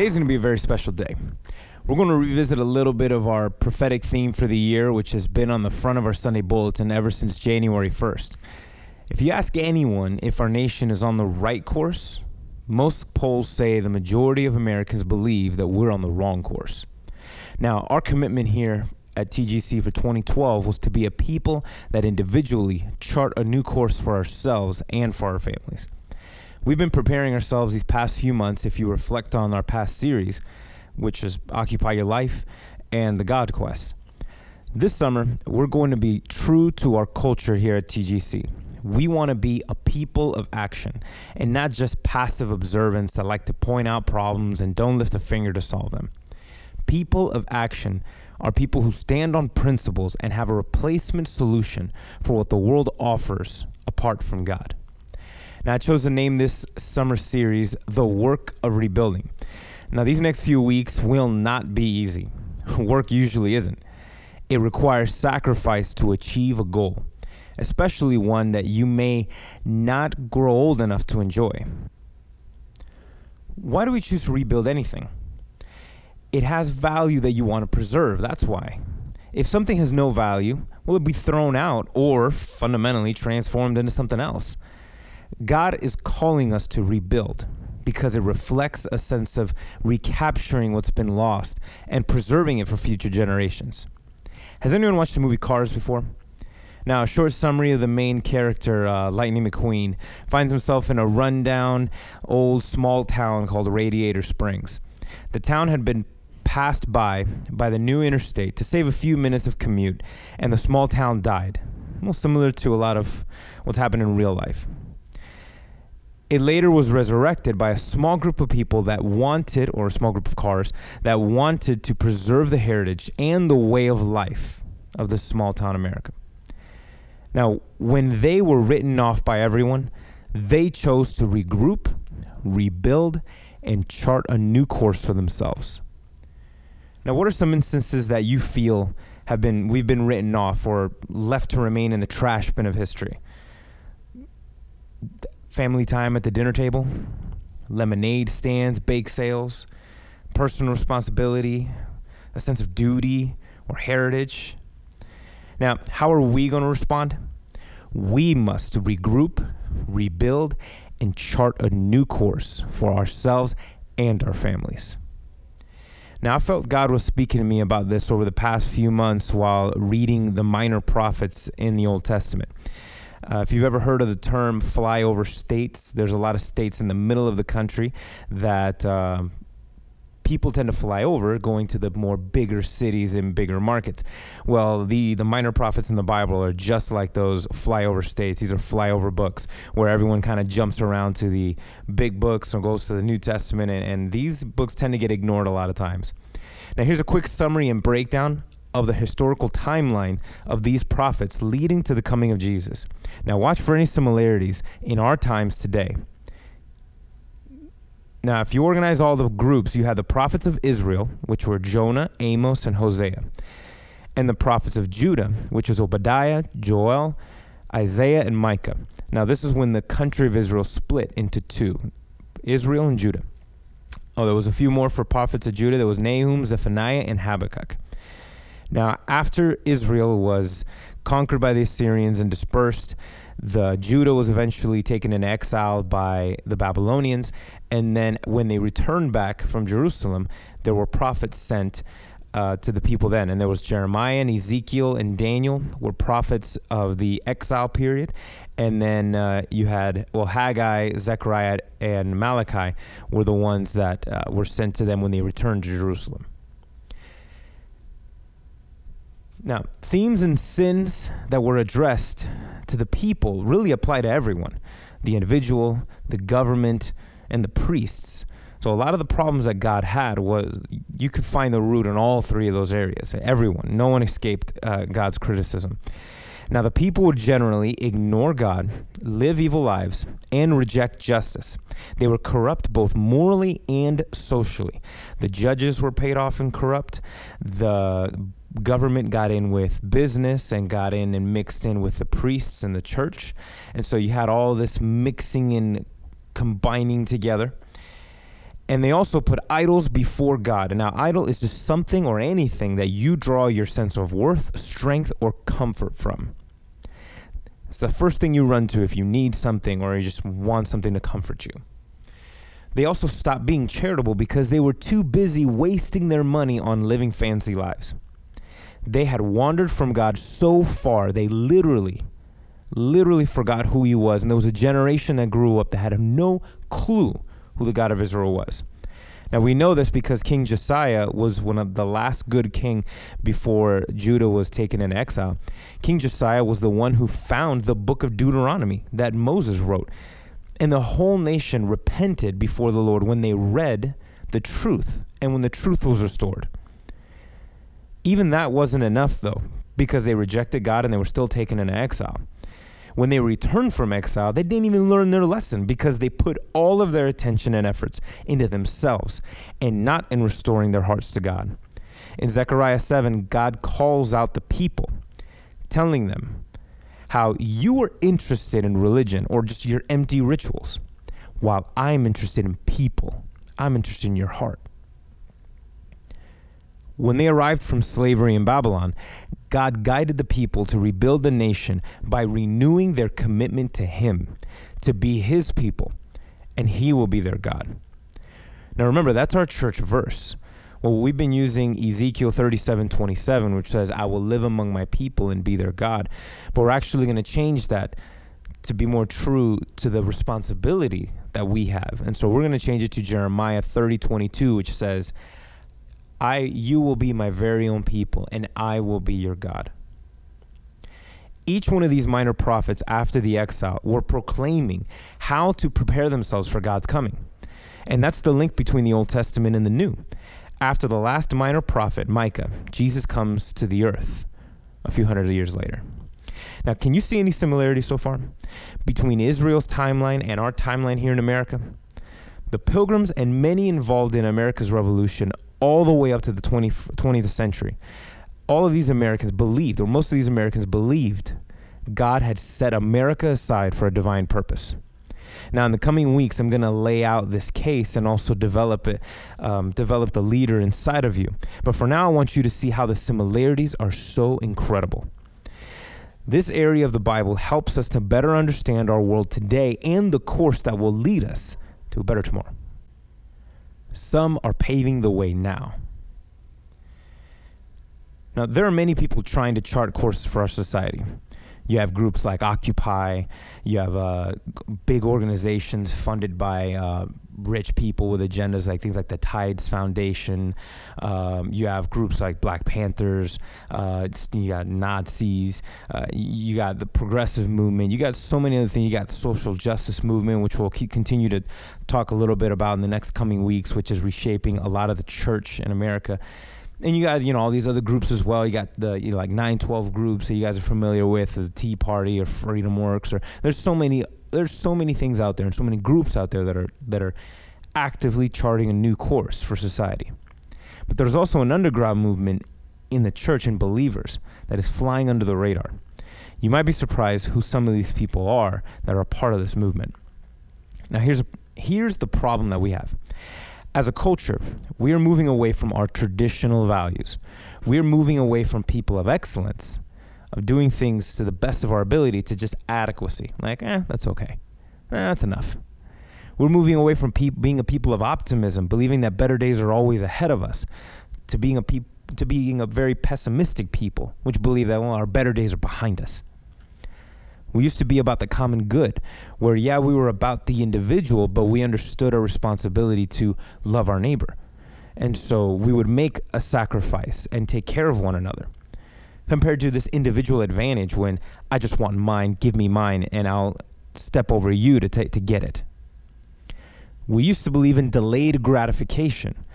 Today's going to be a very special day. We're going to revisit a little bit of our prophetic theme for the year, which has been on the front of our Sunday bulletin ever since January 1st. If you ask anyone if our nation is on the right course, most polls say the majority of Americans believe that we're on the wrong course. Now, our commitment here at TGC for 2012 was to be a people that individually chart a new course for ourselves and for our families. We've been preparing ourselves these past few months, if you reflect on our past series, which is Occupy Your Life and the God Quest. This summer, we're going to be true to our culture here at TGC. We want to be a people of action and not just passive observants that like to point out problems and don't lift a finger to solve them. People of action are people who stand on principles and have a replacement solution for what the world offers apart from God. Now, I chose to name this summer series The Work of Rebuilding. Now, these next few weeks will not be easy. Work usually isn't. It requires sacrifice to achieve a goal, especially one that you may not grow old enough to enjoy. Why do we choose to rebuild anything? It has value that you want to preserve. That's why. If something has no value, will it be thrown out or fundamentally transformed into something else? God is calling us to rebuild because it reflects a sense of recapturing what's been lost and preserving it for future generations. Has anyone watched the movie Cars before? Now, a short summary of the main character, Lightning McQueen, finds himself in a rundown, old, small town called Radiator Springs. The town had been passed by the new interstate to save a few minutes of commute, and the small town died. Well, similar to a lot of what's happened in real life. It later was resurrected by a small group of people that wanted, or a small group of cars, that wanted to preserve the heritage and the way of life of this small town America. Now, when they were written off by everyone, they chose to regroup, rebuild, and chart a new course for themselves. Now, what are some instances that you feel we've been written off or left to remain in the trash bin of history? Family time at the dinner table, lemonade stands, bake sales, personal responsibility, a sense of duty or heritage. Now, how are we going to respond? We must regroup, rebuild, and chart a new course for ourselves and our families. Now, I felt God was speaking to me about this over the past few months while reading the minor prophets in the Old Testament. If you've ever heard of the term flyover states, there's a lot of states in the middle of the country that people tend to fly over, going to the more bigger cities and bigger markets. Well, the minor prophets in the Bible are just like those flyover states. These are flyover books where everyone kind of jumps around to the big books or goes to the New Testament, and these books tend to get ignored a lot of times. Now, here's a quick summary and breakdown of the historical timeline of these prophets leading to the coming of Jesus. Now, watch for any similarities in our times today. Now, if you organize all the groups, you have the prophets of Israel, which were Jonah, Amos, and Hosea, and the prophets of Judah, which was Obadiah, Joel, Isaiah, and Micah. Now, this is when the country of Israel split into two, Israel and Judah. Oh, there was a few more for prophets of Judah. There was Nahum, Zephaniah, and Habakkuk. Now, after Israel was conquered by the Assyrians and dispersed, Judah was eventually taken into exile by the Babylonians. And then when they returned back from Jerusalem, there were prophets sent to the people then. And there was Jeremiah and Ezekiel and Daniel were prophets of the exile period. And then you had, Haggai, Zechariah, and Malachi were the ones that were sent to them when they returned to Jerusalem. Now, themes and sins that were addressed to the people really apply to everyone, the individual, the government, and the priests. So a lot of the problems that God had was, you could find the root in all three of those areas. Everyone, no one escaped God's criticism. Now, the people would generally ignore God, live evil lives, and reject justice. They were corrupt both morally and socially. The judges were paid off and corrupt. The government got in with business and got in and mixed in with the priests and the church. And so you had all this mixing and combining together. And they also put idols before God. And now, idol is just something or anything that you draw your sense of worth, strength, or comfort from. It's the first thing you run to if you need something or you just want something to comfort you. They also stopped being charitable because they were too busy wasting their money on living fancy lives. They had wandered from God so far, they literally forgot who he was. And there was a generation that grew up that had no clue who the God of Israel was. Now we know this because King Josiah was one of the last good king before Judah was taken into exile. King Josiah was the one who found the book of Deuteronomy that Moses wrote. And the whole nation repented before the Lord when they read the truth and when the truth was restored. Even that wasn't enough, though, because they rejected God and they were still taken into exile. When they returned from exile, they didn't even learn their lesson because they put all of their attention and efforts into themselves and not in restoring their hearts to God. In Zechariah 7, God calls out the people, telling them how you are interested in religion or just your empty rituals, while I'm interested in people. I'm interested in your heart. When they arrived from slavery in Babylon, God guided the people to rebuild the nation by renewing their commitment to him, to be his people, and he will be their God. Now remember, that's our church verse. Well, we've been using Ezekiel 37:27, which says, I will live among my people and be their God. But we're actually going to change that to be more true to the responsibility that we have. And so we're going to change it to Jeremiah 30:22, which says, you will be my very own people, and I will be your God. Each one of these minor prophets after the exile were proclaiming how to prepare themselves for God's coming. And that's the link between the Old Testament and the New. After the last minor prophet, Micah, Jesus comes to the earth a few hundred years later. Now, can you see any similarities so far between Israel's timeline and our timeline here in America? The Pilgrims and many involved in America's revolution all the way up to the 20th century, all of these Americans believed, or most of these Americans believed, God had set America aside for a divine purpose. Now, in the coming weeks, I'm going to lay out this case and also develop the leader inside of you. But for now, I want you to see how the similarities are so incredible. This area of the Bible helps us to better understand our world today and the course that will lead us to a better tomorrow. Some are paving the way now. Now, there are many people trying to chart courses for our society. You have groups like Occupy. You have big organizations funded by rich people with agendas like things like the Tides Foundation. You have groups like Black Panthers. You got Nazis. You got the progressive movement. You got so many other things. You got the social justice movement, which we'll continue to talk a little bit about in the next coming weeks, which is reshaping a lot of the church in America. And you got, all these other groups as well. You got the, like 9/12 groups that you guys are familiar with, the Tea Party or Freedom Works, or there's so many things out there and so many groups out there that are actively charting a new course for society. But there's also an underground movement in the church and believers that is flying under the radar. You might be surprised who some of these people are that are part of this movement. Now here's the problem that we have. As a culture, we are moving away from our traditional values. We are moving away from people of excellence, of doing things to the best of our ability, to just adequacy. Like, that's okay. That's enough. We're moving away from being a people of optimism, believing that better days are always ahead of us, to being a very pessimistic people, which believe that, our better days are behind us. We used to be about the common good, where, we were about the individual, but we understood our responsibility to love our neighbor. And so we would make a sacrifice and take care of one another, compared to this individual advantage when I just want mine, give me mine, and I'll step over you to get it. We used to believe in delayed gratification,